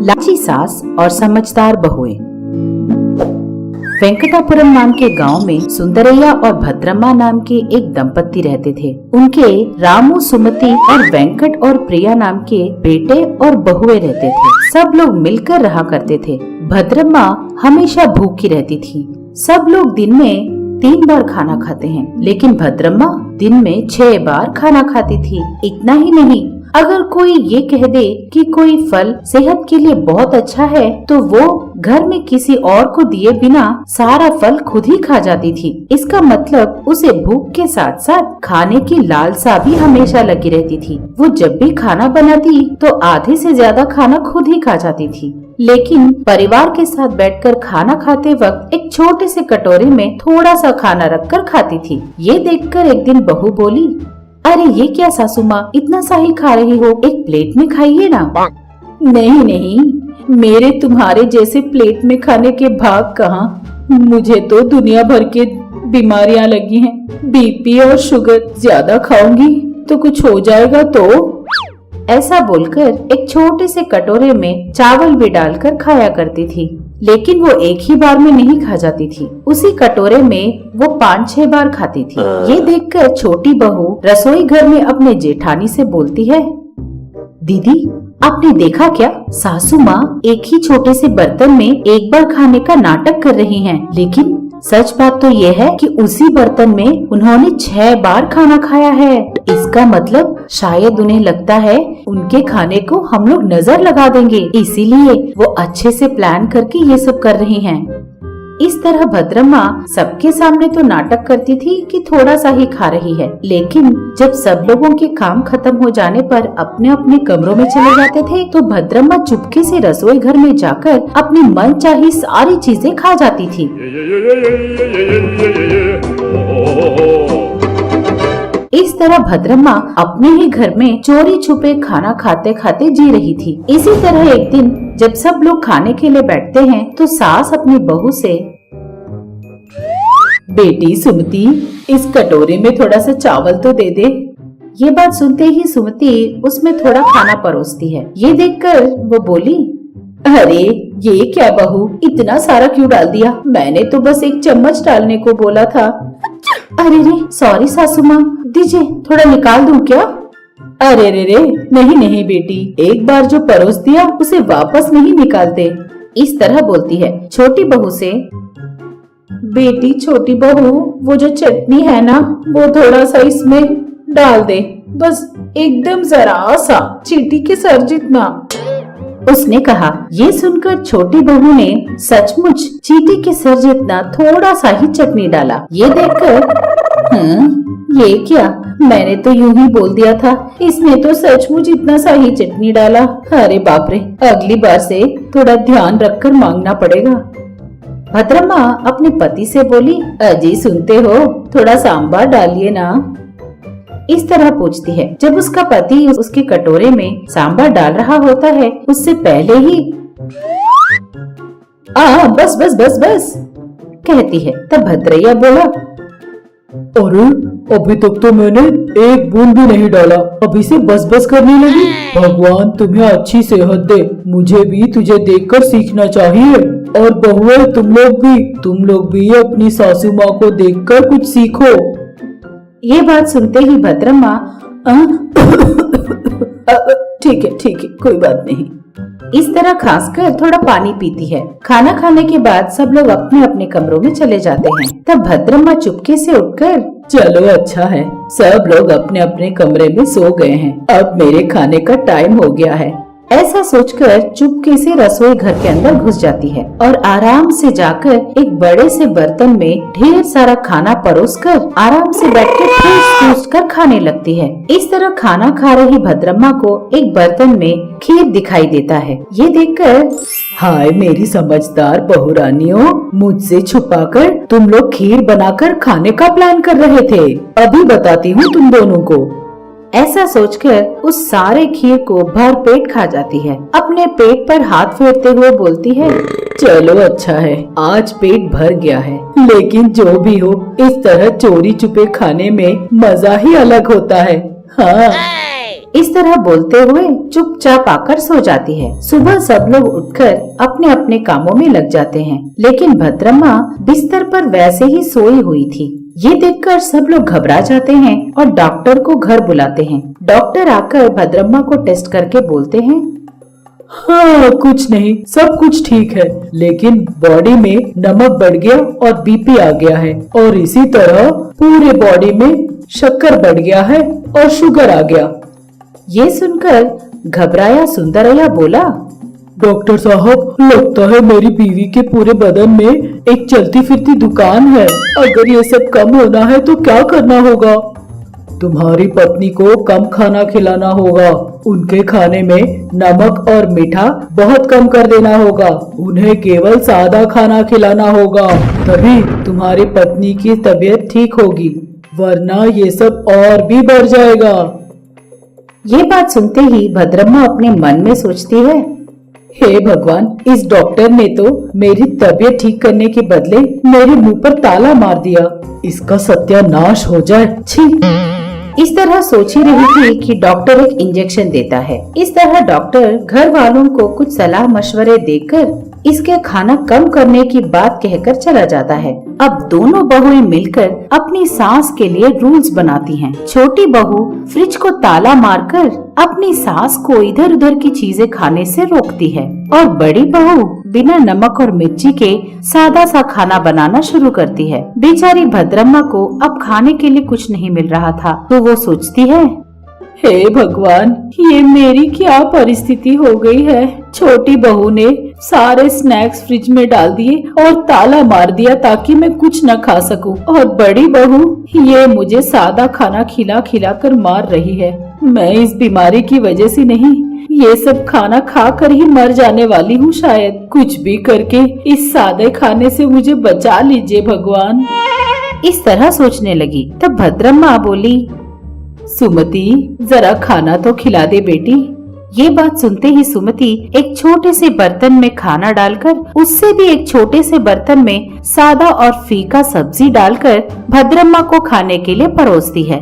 लालची सास और समझदार बहुएं। वेंकटापुरम नाम के गांव में सुंदरैया और भद्रम्मा नाम के एक दंपत्ति रहते थे। उनके रामू, सुमति और वेंकट और प्रिया नाम के बेटे और बहुएं रहते थे। सब लोग मिलकर रहा करते थे। भद्रम्मा हमेशा भूखी रहती थी। सब लोग दिन में 3 बार खाना खाते हैं, लेकिन भद्रम्मा दिन में 6 बार खाना खाती थी। इतना ही नहीं, अगर कोई ये कह दे कि कोई फल सेहत के लिए बहुत अच्छा है, तो वो घर में किसी और को दिए बिना सारा फल खुद ही खा जाती थी। इसका मतलब उसे भूख के साथ साथ खाने की लालसा भी हमेशा लगी रहती थी। वो जब भी खाना बनाती तो आधे से ज्यादा खाना खुद ही खा जाती थी। लेकिन परिवार के साथ बैठकर खाना खाते वक्त एक छोटे से कटोरे में थोड़ा सा खाना रखकर खाती थी। ये देखकर एक दिन बहू बोली, अरे ये क्या सासू माँ, इतना सा ही खा रही हो, एक प्लेट में खाइए ना। नहीं नहीं, मेरे तुम्हारे जैसे प्लेट में खाने के भाग कहाँ। मुझे तो दुनिया भर के बीमारियां लगी हैं। बीपी और शुगर ज्यादा खाऊंगी तो कुछ हो जाएगा तो। ऐसा बोलकर एक छोटे से कटोरे में चावल भी डालकर खाया करती थी। लेकिन वो एक ही बार में नहीं खा जाती थी। उसी कटोरे में वो 5-6 बार खाती थी। ये देखकर छोटी बहू रसोई घर में अपने जेठानी से बोलती है, दीदी आपने देखा क्या, सासू माँ एक ही छोटे से बर्तन में 1 बार खाने का नाटक कर रही हैं, लेकिन सच बात तो ये है कि उसी बर्तन में उन्होंने 6 बार खाना खाया है। इसका मतलब शायद उन्हें लगता है उनके खाने को हम लोग नजर लगा देंगे, इसीलिए वो अच्छे से प्लान करके ये सब कर रही हैं। इस तरह भद्रम्मा सबके सामने तो नाटक करती थी कि थोड़ा सा ही खा रही है, लेकिन जब सब लोगों के काम खत्म हो जाने पर अपने अपने कमरों में चले जाते थे, तो भद्रम्मा चुपके से रसोई घर में जाकर अपनी मनचाही सारी चीजें खा जाती थी। इस तरह भद्रम्मा अपने ही घर में चोरी छुपे खाना खाते खाते जी रही थी। इसी तरह एक दिन जब सब लोग खाने के लिए बैठते हैं, तो सास अपनी बहू से, बेटी सुमति, इस कटोरे में थोड़ा सा चावल तो दे दे। ये बात सुनते ही सुमति उसमें थोड़ा खाना परोसती है। ये देखकर वो बोली, अरे ये क्या बहू, इतना सारा क्यों डाल दिया, मैंने तो बस 1 चम्मच डालने को बोला था। अरे रे सॉरी सासू माँ, दीजिए थोड़ा निकाल दूं क्या। अरे रे रे, नहीं नहीं बेटी, एक बार जो परोस दिया उसे वापस नहीं निकालते। इस तरह बोलती है छोटी बहू से, बेटी छोटी बहू, वो जो चटनी है ना, वो थोड़ा सा इसमें डाल दे, बस एकदम जरा सा, चींटी के सर जितना। उसने कहा। ये सुनकर छोटी बहू ने सचमुच चींटी के सर जितना थोड़ा सा ही चटनी डाला। ये देखकर, ये क्या, मैंने तो यूं ही बोल दिया था, इसने तो सचमुच इतना सा ही चटनी डाला। अरे बाप रे, अगली बार से थोड़ा ध्यान रखकर मांगना पड़ेगा। भद्रम्मा अपने पति से बोली, अजी सुनते हो, थोड़ा सांभर डालिए ना। इस तरह पूछती है। जब उसका पति उसके कटोरे में सांभर डाल रहा होता है, उससे पहले ही बस बस बस बस कहती है। तब भद्रैया बोला, अरे अभी तक तो मैंने 1 बूंद भी नहीं डाला, अभी से बस बस करने लगी। भगवान तुम्हें अच्छी सेहत दे, मुझे भी तुझे देखकर सीखना चाहिए। और बहुएं तुम लोग भी अपनी सासू माँ को देखकर कुछ सीखो। ये बात सुनते ही भद्रम्मा, ठीक है कोई बात नहीं, इस तरह खासकर थोड़ा पानी पीती है। खाना खाने के बाद सब लोग अपने अपने कमरों में चले जाते हैं। तब भद्रम्मा चुपके से उठकर, चलो अच्छा है, सब लोग अपने अपने कमरे में सो गए हैं, अब मेरे खाने का टाइम हो गया है, ऐसा सोचकर चुपके से रसोई घर के अंदर घुस जाती है और आराम से जाकर एक बड़े से बर्तन में ढेर सारा खाना परोसकर आराम से बैठकर ठूस कर खाने लगती है। इस तरह खाना खा रही भद्रम्मा को एक बर्तन में खीर दिखाई देता है। ये देखकर, हाय मेरी समझदार बहुरानियों, मुझसे छुपाकर तुम लोग खीर बनाकर खाने का प्लान कर रहे थे, अभी बताती हूँ तुम दोनों को। ऐसा सोचकर उस सारे खीर को भर पेट खा जाती है। अपने पेट पर हाथ फेरते हुए बोलती है, चलो अच्छा है, आज पेट भर गया है, लेकिन जो भी हो, इस तरह चोरी छुपे खाने में मजा ही अलग होता है। हाँ। इस तरह बोलते हुए चुपचाप आकर सो जाती है। सुबह सब लोग उठकर अपने अपने कामों में लग जाते हैं, लेकिन भद्रम्मा बिस्तर पर वैसे ही सोई हुई थी। ये देखकर सब लोग घबरा जाते हैं और डॉक्टर को घर बुलाते हैं। डॉक्टर आकर भद्रम्मा को टेस्ट करके बोलते हैं, हाँ, कुछ नहीं, सब कुछ ठीक है, लेकिन बॉडी में नमक बढ़ गया और बीपी आ गया है, और इसी तरह पूरे बॉडी में शक्कर बढ़ गया है और शुगर आ गया। ये सुनकर घबराया सुंदरैया बोला, डॉक्टर साहब, लगता है मेरी बीवी के पूरे बदन में एक चलती फिरती दुकान है। अगर ये सब कम होना है तो क्या करना होगा? तुम्हारी पत्नी को कम खाना खिलाना होगा। उनके खाने में नमक और मीठा बहुत कम कर देना होगा। उन्हें केवल सादा खाना खिलाना होगा, तभी तुम्हारी पत्नी की तबीयत ठीक होगी, वरना ये सब और भी बढ़ जाएगा। ये बात सुनते ही भद्रम्मा अपने मन में सोचती है, हे भगवान, इस डॉक्टर ने तो मेरी तबीयत ठीक करने के बदले मेरे मुंह पर ताला मार दिया। इसका सत्यानाश हो जाए। छी! इस तरह सोच ही रही थी कि डॉक्टर एक इंजेक्शन देता है। इस तरह डॉक्टर घर वालों को कुछ सलाह मशवरे देकर इसके खाना कम करने की बात कहकर चला जाता है। अब दोनों बहुएं मिलकर अपनी सास के लिए रूल्स बनाती हैं। छोटी बहू फ्रिज को ताला मारकर अपनी सास को इधर उधर की चीजें खाने से रोकती है, और बड़ी बहू बिना नमक और मिर्ची के सादा सा खाना बनाना शुरू करती है। बेचारी भद्रम्मा को अब खाने के लिए कुछ नहीं मिल रहा था, तो वो सोचती है, हे भगवान, ये मेरी क्या परिस्थिति हो गई है। छोटी बहू ने सारे स्नैक्स फ्रिज में डाल दिए और ताला मार दिया ताकि मैं कुछ न खा सकूं, और बड़ी बहू ये मुझे सादा खाना खिला खिला कर मार रही है। मैं इस बीमारी की वजह से नहीं, ये सब खाना खा कर ही मर जाने वाली हूँ शायद। कुछ भी करके इस सादे खाने से मुझे बचा लीजिए भगवान। इस तरह सोचने लगी। तब भद्रम्मा बोली, सुमति, जरा खाना तो खिला दे बेटी। ये बात सुनते ही सुमति एक छोटे से बर्तन में खाना डालकर उससे भी एक छोटे से बर्तन में सादा और फीका सब्जी डालकर भद्रम्मा को खाने के लिए परोसती है।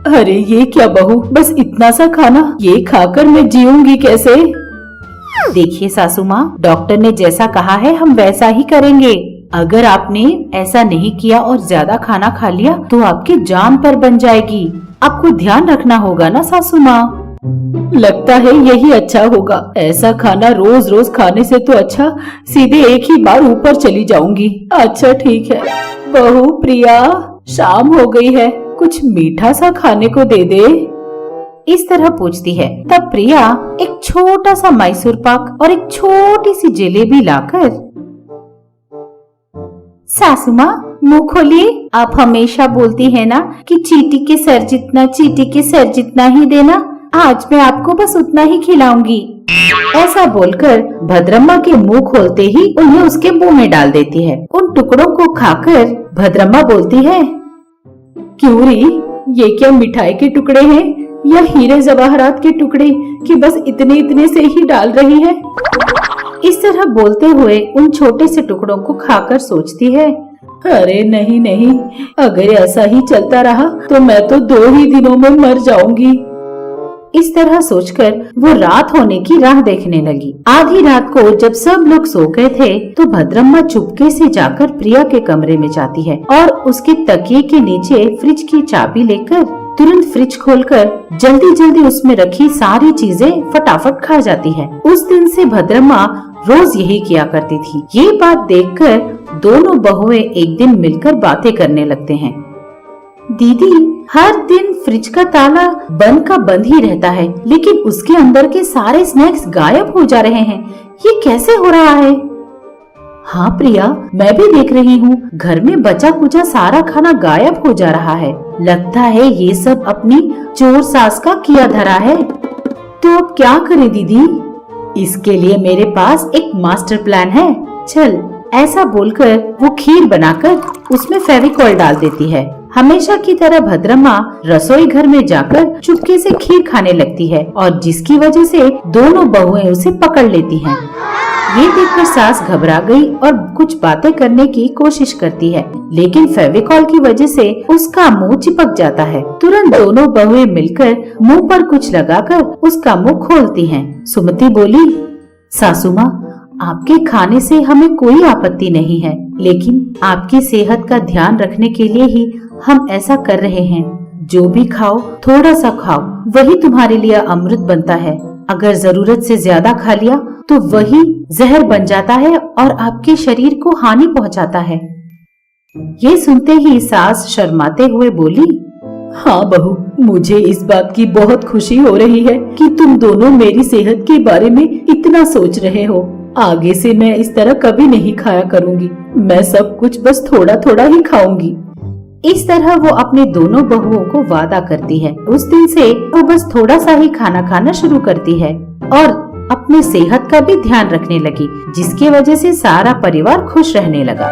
अरे ये क्या बहू, बस इतना सा खाना, ये खाकर मैं जीऊंगी कैसे? देखिए सासू माँ, डॉक्टर ने जैसा कहा है हम वैसा ही करेंगे। अगर आपने ऐसा नहीं किया और ज्यादा खाना खा लिया तो आपकी जान पर बन जाएगी। आपको ध्यान रखना होगा ना सासू माँ। लगता है यही अच्छा होगा। ऐसा खाना रोज रोज खाने से तो अच्छा सीधे एक ही बार ऊपर चली जाऊंगी। अच्छा ठीक है। बहू प्रिया, शाम हो गई है, कुछ मीठा सा खाने को दे दे। इस तरह पूछती है। तब प्रिया एक छोटा सा मैसूर पाक और एक छोटी सी जलेबी लाकर, सासू माँ मुँह खोलिए, आप हमेशा बोलती है ना कि चींटी के सर जितना, चींटी के सर जितना ही देना। आज मैं आपको बस उतना ही खिलाऊंगी। ऐसा बोलकर भद्रम्मा के मुंह खोलते ही उन्हें उसके मुंह में डाल देती है। उन टुकड़ों को खाकर भद्रम्मा बोलती है, क्यों री, ये क्या मिठाई के टुकड़े हैं या हीरे जवाहरात के टुकड़े कि बस इतने इतने से ही डाल रही है? इस तरह बोलते हुए उन छोटे से टुकड़ों को खाकर सोचती है, अरे नहीं नहीं, अगर ऐसा ही चलता रहा तो मैं तो 2 ही दिनों में मर जाऊंगी। इस तरह सोचकर वो रात होने की राह देखने लगी। आधी रात को जब सब लोग सो गए थे तो भद्रम्मा चुपके से जाकर प्रिया के कमरे में जाती है और उसके तकिए के नीचे फ्रिज की चाबी लेकर तुरंत फ्रिज खोलकर जल्दी जल्दी उसमें रखी सारी चीजें फटाफट खा जाती है। उस दिन से भद्रम्मा रोज यही किया करती थी। ये बात देखकर दोनों बहुएं एक दिन मिलकर बातें करने लगते हैं। दीदी, हर दिन फ्रिज का ताला बंद का बंद ही रहता है, लेकिन उसके अंदर के सारे स्नैक्स गायब हो जा रहे हैं। ये कैसे हो रहा है? हाँ प्रिया, मैं भी देख रही हूँ, घर में बचा कुचा सारा खाना गायब हो जा रहा है। लगता है ये सब अपनी चोर सास का किया धरा है। तो अब क्या करें दीदी? इसके लिए मेरे पास एक मास्टर प्लान है। चल, ऐसा बोलकर वो खीर बनाकर उसमें फेविकॉल डाल देती है। हमेशा की तरह भद्रम्मा रसोई घर में जाकर चुपके से खीर खाने लगती है और जिसकी वजह से दोनों बहुएं उसे पकड़ लेती हैं। ये देखकर सास घबरा गई और कुछ बातें करने की कोशिश करती है, लेकिन फेविकॉल की वजह से उसका मुंह चिपक जाता है। तुरंत दोनों बहुएं मिलकर मुंह पर कुछ लगाकर उसका मुंह खोलती हैं। सुमति बोली, सासू माँ, आपके खाने से हमें कोई आपत्ति नहीं है, लेकिन आपकी सेहत का ध्यान रखने के लिए ही हम ऐसा कर रहे हैं। जो भी खाओ थोड़ा सा खाओ, वही तुम्हारे लिए अमृत बनता है। अगर जरूरत से ज्यादा खा लिया तो वही जहर बन जाता है और आपके शरीर को हानि पहुंचाता है। ये सुनते ही सास शर्माते हुए बोली, हाँ बहू, मुझे इस बात की बहुत खुशी हो रही है कि तुम दोनों मेरी सेहत के बारे में इतना सोच रहे हो। आगे से मैं इस तरह कभी नहीं खाया करूँगी। मैं सब कुछ बस थोड़ा थोड़ा ही खाऊंगी। इस तरह वो अपने दोनों बहुओं को वादा करती है। उस दिन से वो बस थोड़ा सा ही खाना खाना शुरू करती है और अपने सेहत का भी ध्यान रखने लगी, जिसकी वजह से सारा परिवार खुश रहने लगा।